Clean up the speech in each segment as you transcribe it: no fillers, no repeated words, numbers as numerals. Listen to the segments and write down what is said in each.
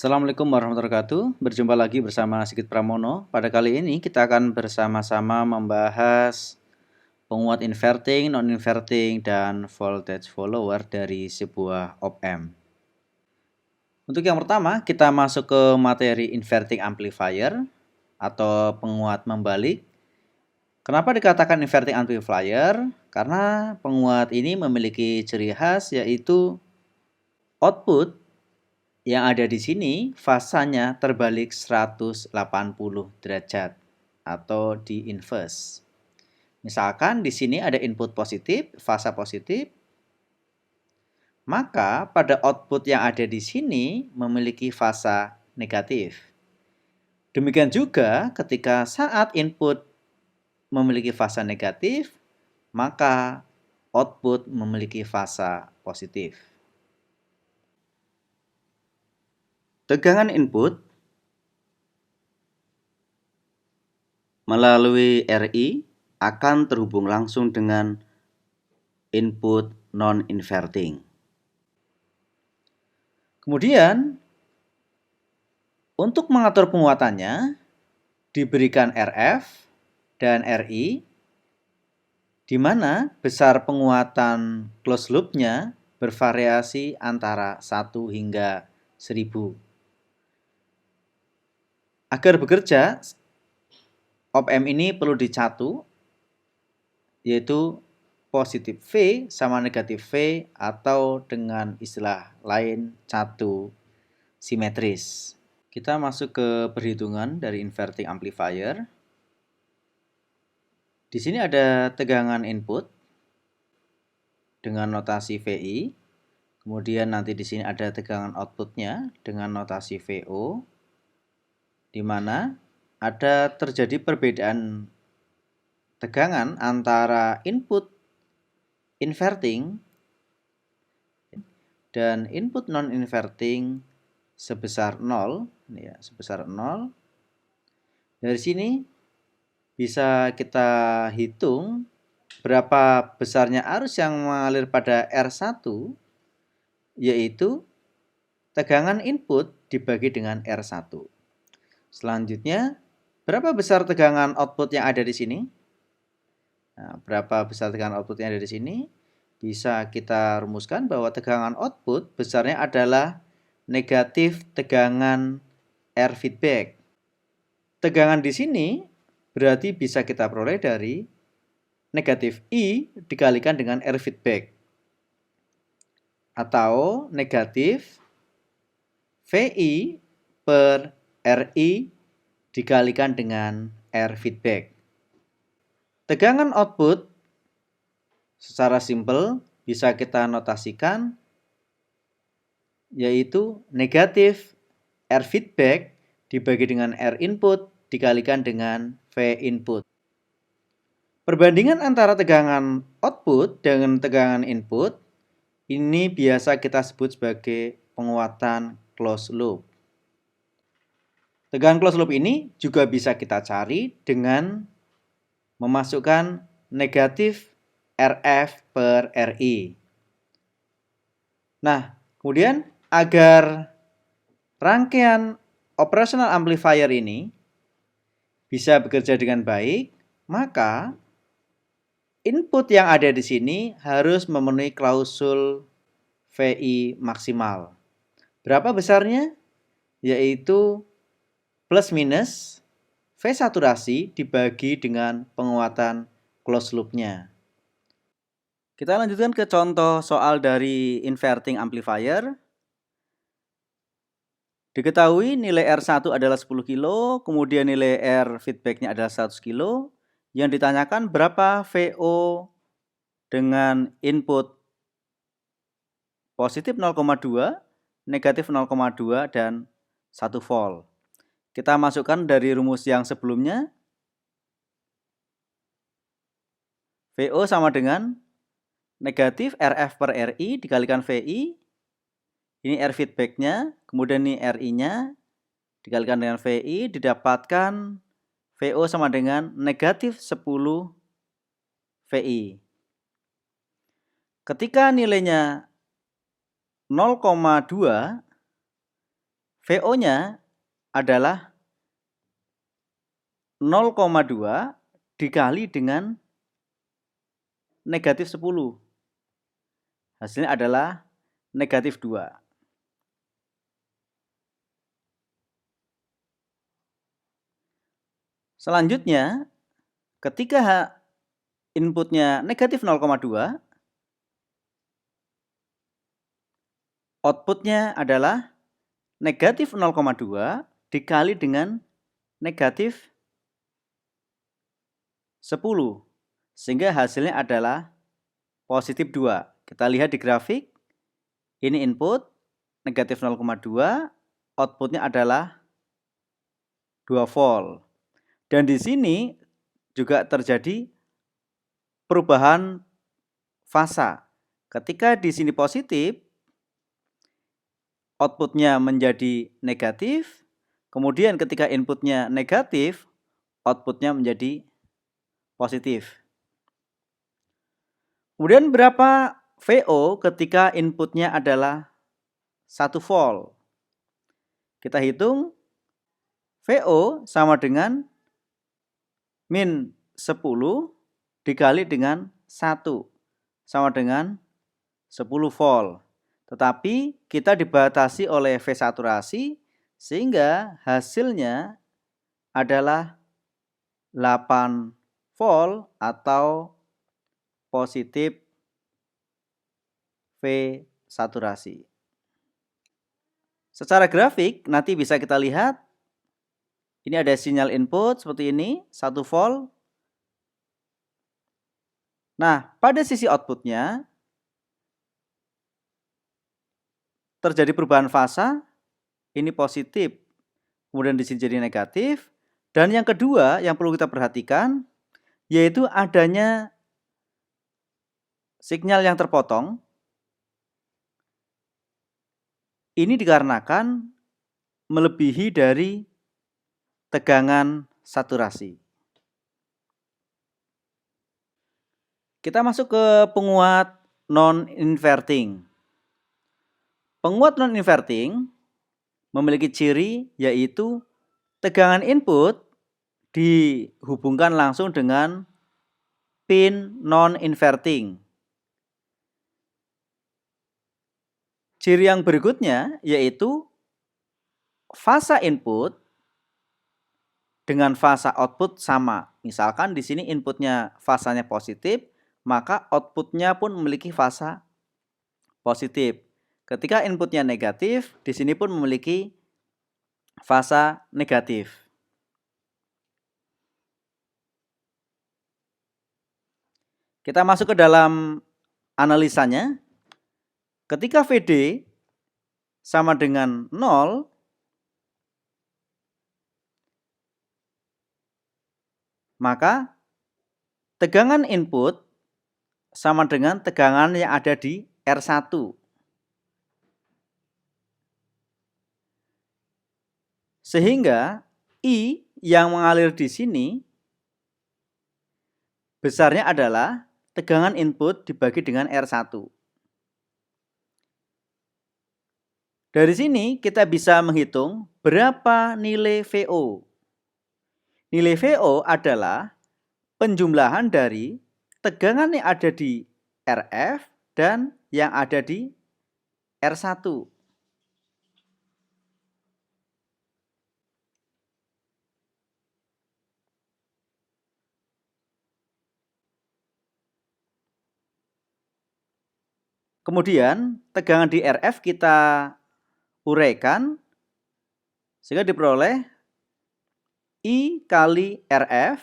Assalamualaikum warahmatullahi wabarakatuh. Berjumpa lagi bersama Sigit Pramono. Pada kali ini kita akan bersama-sama membahas penguat inverting, non-inverting, dan voltage follower dari sebuah op-amp. Untuk yang pertama, kita masuk ke materi inverting amplifier atau penguat membalik. Kenapa dikatakan inverting amplifier? Karena penguat ini memiliki ciri khas yaitu output yang ada di sini fasanya terbalik 180 derajat atau di inverse. Misalkan di sini ada input positif, fasa positif, maka pada output yang ada di sini memiliki fasa negatif. Demikian juga ketika saat input memiliki fasa negatif, maka output memiliki fasa positif. Tegangan input melalui RI akan terhubung langsung dengan input non-inverting. Kemudian, untuk mengatur penguatannya, diberikan RF dan RI, di mana besar penguatan closed loop-nya bervariasi antara 1 hingga 1000. Agar bekerja, op-amp ini perlu dicatu, yaitu positif V sama negatif V atau dengan istilah lain catu simetris. Kita masuk ke perhitungan dari inverting amplifier. Di sini ada tegangan input dengan notasi VI. Kemudian nanti di sini ada tegangan outputnya dengan notasi VO, di mana ada terjadi perbedaan tegangan antara input inverting dan input non-inverting sebesar 0, ya, sebesar 0. Dari sini bisa kita hitung berapa besarnya arus yang mengalir pada R1, yaitu tegangan input dibagi dengan R1. Selanjutnya, berapa besar tegangan output yang ada di sini? Nah, berapa besar tegangan output yang ada di sini? Bisa kita rumuskan bahwa tegangan output besarnya adalah negatif tegangan R feedback. Tegangan di sini berarti bisa kita peroleh dari negatif I dikalikan dengan R feedback. Atau negatif VI per RI dikalikan dengan R feedback. Tegangan output secara simpel bisa kita notasikan yaitu negatif R feedback dibagi dengan R input dikalikan dengan V input. Perbandingan antara tegangan output dengan tegangan input ini biasa kita sebut sebagai penguatan closed loop. Tegangan closed loop ini juga bisa kita cari dengan memasukkan negatif RF per RI. Nah, kemudian agar rangkaian operational amplifier ini bisa bekerja dengan baik, maka input yang ada di sini harus memenuhi klausul VI maksimal. Berapa besarnya? Yaitu plus minus V saturasi dibagi dengan penguatan closed loop-nya. Kita lanjutkan ke contoh soal dari inverting amplifier. Diketahui nilai R1 adalah 10 kilo, kemudian nilai R feedback-nya adalah 100 kilo. Yang ditanyakan berapa VO dengan input positif 0,2, negatif 0,2, dan 1 volt. Kita masukkan dari rumus yang sebelumnya. VO sama dengan negatif RF per RI dikalikan VI. Ini R feedback-nya, kemudian ini RI-nya dikalikan dengan VI, didapatkan VO sama dengan negatif 10 VI. Ketika nilainya 0,2, VO-nya adalah 0,2 dikali dengan negatif 10. Hasilnya adalah negatif 2. Selanjutnya, ketika inputnya negatif 0,2, outputnya adalah negatif 0,2 dikali dengan negatif 10. Sehingga hasilnya adalah positif 2. Kita lihat di grafik, ini input negatif 0,2, outputnya adalah 2 volt. Dan di sini juga terjadi perubahan fasa. Ketika di sini positif, outputnya menjadi negatif. Kemudian ketika inputnya negatif, outputnya menjadi positif. Kemudian berapa VO ketika inputnya adalah 1 volt? Kita hitung VO sama dengan min 10 dikali dengan 1 sama dengan 10 volt. Tetapi kita dibatasi oleh V saturasi sehingga hasilnya adalah 8 volt atau positif V saturasi. Secara grafik nanti bisa kita lihat, ini ada sinyal input seperti ini, 1 volt. Nah, pada sisi outputnya terjadi perubahan fasa, ini positif, kemudian di sini jadi negatif. Dan yang kedua yang perlu kita perhatikan, yaitu adanya sinyal yang terpotong. Ini dikarenakan melebihi dari tegangan saturasi. Kita masuk ke penguat non-inverting. Penguat non-inverting memiliki ciri yaitu tegangan input dihubungkan langsung dengan pin non-inverting. Ciri yang berikutnya yaitu fasa input dengan fasa output sama. Misalkan di sini inputnya fasanya positif, maka outputnya pun memiliki fasa positif. Ketika inputnya negatif, di sini pun memiliki fasa negatif. Kita masuk ke dalam analisanya. Ketika VD sama dengan 0, maka tegangan input sama dengan tegangan yang ada di R1. Sehingga I yang mengalir di sini besarnya adalah tegangan input dibagi dengan R1. Dari sini kita bisa menghitung berapa nilai VO. Nilai VO adalah penjumlahan dari tegangan yang ada di RF dan yang ada di R1. Kemudian tegangan di RF kita uraikan sehingga diperoleh I kali RF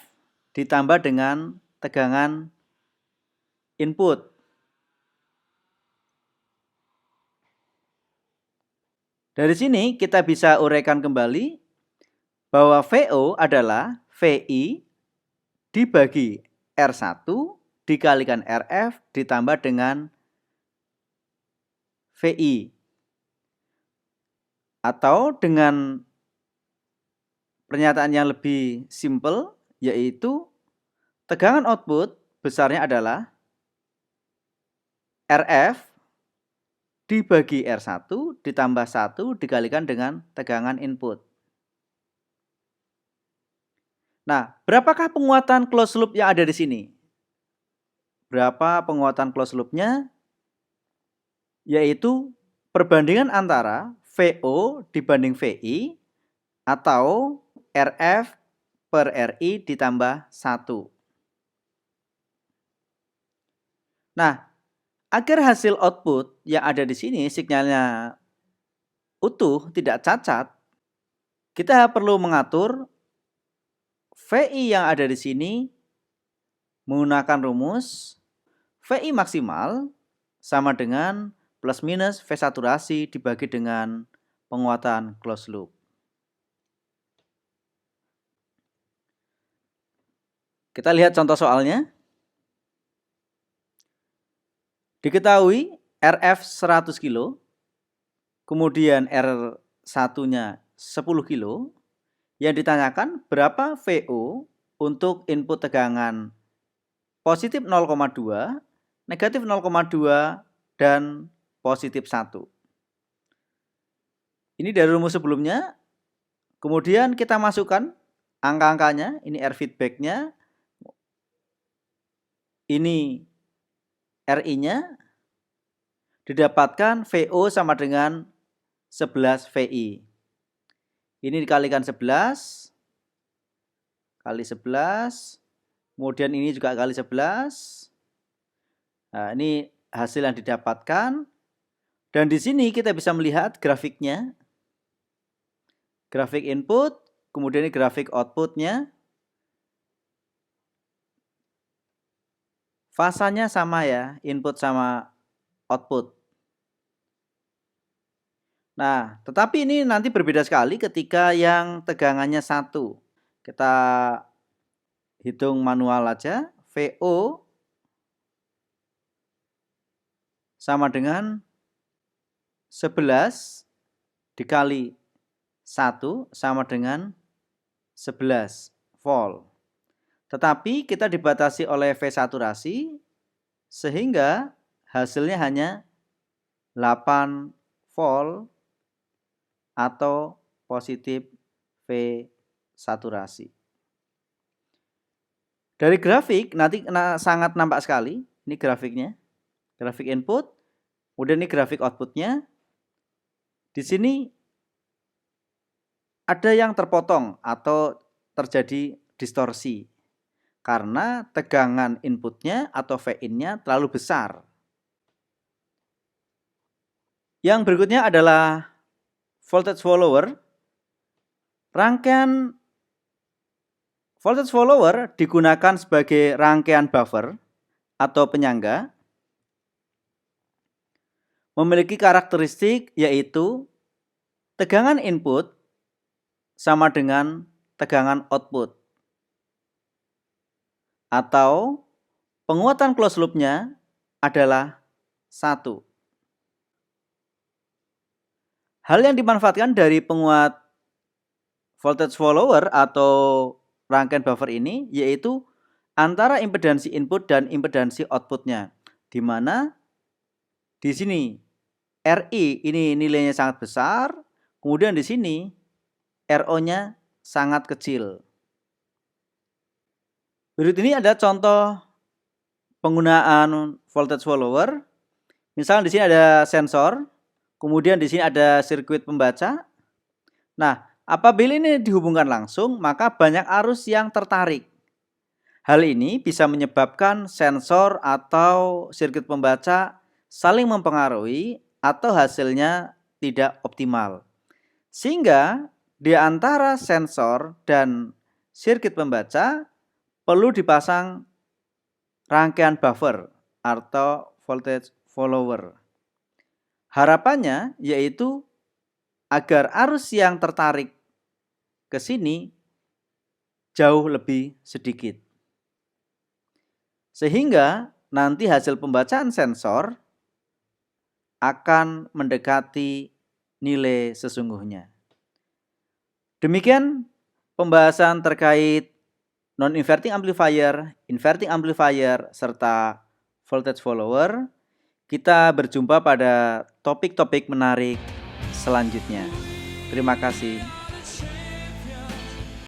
ditambah dengan tegangan input. Dari sini kita bisa uraikan kembali bahwa VO adalah VI dibagi R1 dikalikan RF ditambah dengan VI. Atau dengan pernyataan yang lebih simpel, yaitu tegangan output besarnya adalah RF dibagi R1 ditambah 1 dikalikan dengan tegangan input. Nah, berapakah penguatan closed loop yang ada di sini? Berapa penguatan closed loop-nya? Yaitu perbandingan antara VO dibanding VI atau RF per RI ditambah 1. Nah, agar hasil output yang ada di sini sinyalnya utuh, tidak cacat, kita perlu mengatur VI yang ada di sini menggunakan rumus VI maksimal sama dengan plus minus V saturasi dibagi dengan penguatan closed loop. Kita lihat contoh soalnya. Diketahui RF 100 kilo, kemudian R1-nya 10 kilo. Yang ditanyakan berapa VO untuk input tegangan positif 0,2, negatif 0,2, dan positif 1. Ini dari rumus sebelumnya. Kemudian kita masukkan angka-angkanya. Ini R feedback-nya. Ini RI-nya. Didapatkan VO sama dengan 11 VI. Ini dikalikan 11 kali 11. Kemudian ini juga kali 11. Nah, ini hasil yang didapatkan. Dan di sini kita bisa melihat grafiknya. Grafik input, kemudian ini grafik outputnya. Fasanya sama ya, input sama output. Nah, tetapi ini nanti berbeda sekali ketika yang tegangannya 1. Kita hitung manual aja. VO sama dengan 11 dikali 1 sama dengan 11 volt. Tetapi kita dibatasi oleh V saturasi sehingga hasilnya hanya 8 volt atau positif V saturasi. Dari grafik nanti sangat nampak sekali. Ini grafiknya. Grafik input. Kemudian ini grafik outputnya. Di sini ada yang terpotong atau terjadi distorsi. Karena tegangan inputnya atau V-in-nya terlalu besar. Yang berikutnya adalah voltage follower. Rangkaian voltage follower digunakan sebagai rangkaian buffer atau penyangga. Memiliki karakteristik yaitu tegangan input sama dengan tegangan output. Atau penguatan closed loop-nya adalah 1. Hal yang dimanfaatkan dari penguat voltage follower atau rangkaian buffer ini yaitu antara impedansi input dan impedansi outputnya. Di mana di sini RI ini nilainya sangat besar, kemudian di sini RO-nya sangat kecil. Berikut ini ada contoh penggunaan voltage follower. Misalnya di sini ada sensor, kemudian di sini ada sirkuit pembaca. Nah, apabila ini dihubungkan langsung, maka banyak arus yang tertarik. Hal ini bisa menyebabkan sensor atau sirkuit pembaca saling mempengaruhi atau hasilnya tidak optimal. Sehingga di antara sensor dan sirkuit pembaca perlu dipasang rangkaian buffer atau voltage follower. Harapannya yaitu agar arus yang tertarik ke sini jauh lebih sedikit. Sehingga nanti hasil pembacaan sensor akan mendekati nilai sesungguhnya. Demikian pembahasan terkait non-inverting amplifier, inverting amplifier, serta voltage follower. Kita berjumpa pada topik-topik menarik selanjutnya. Terima kasih.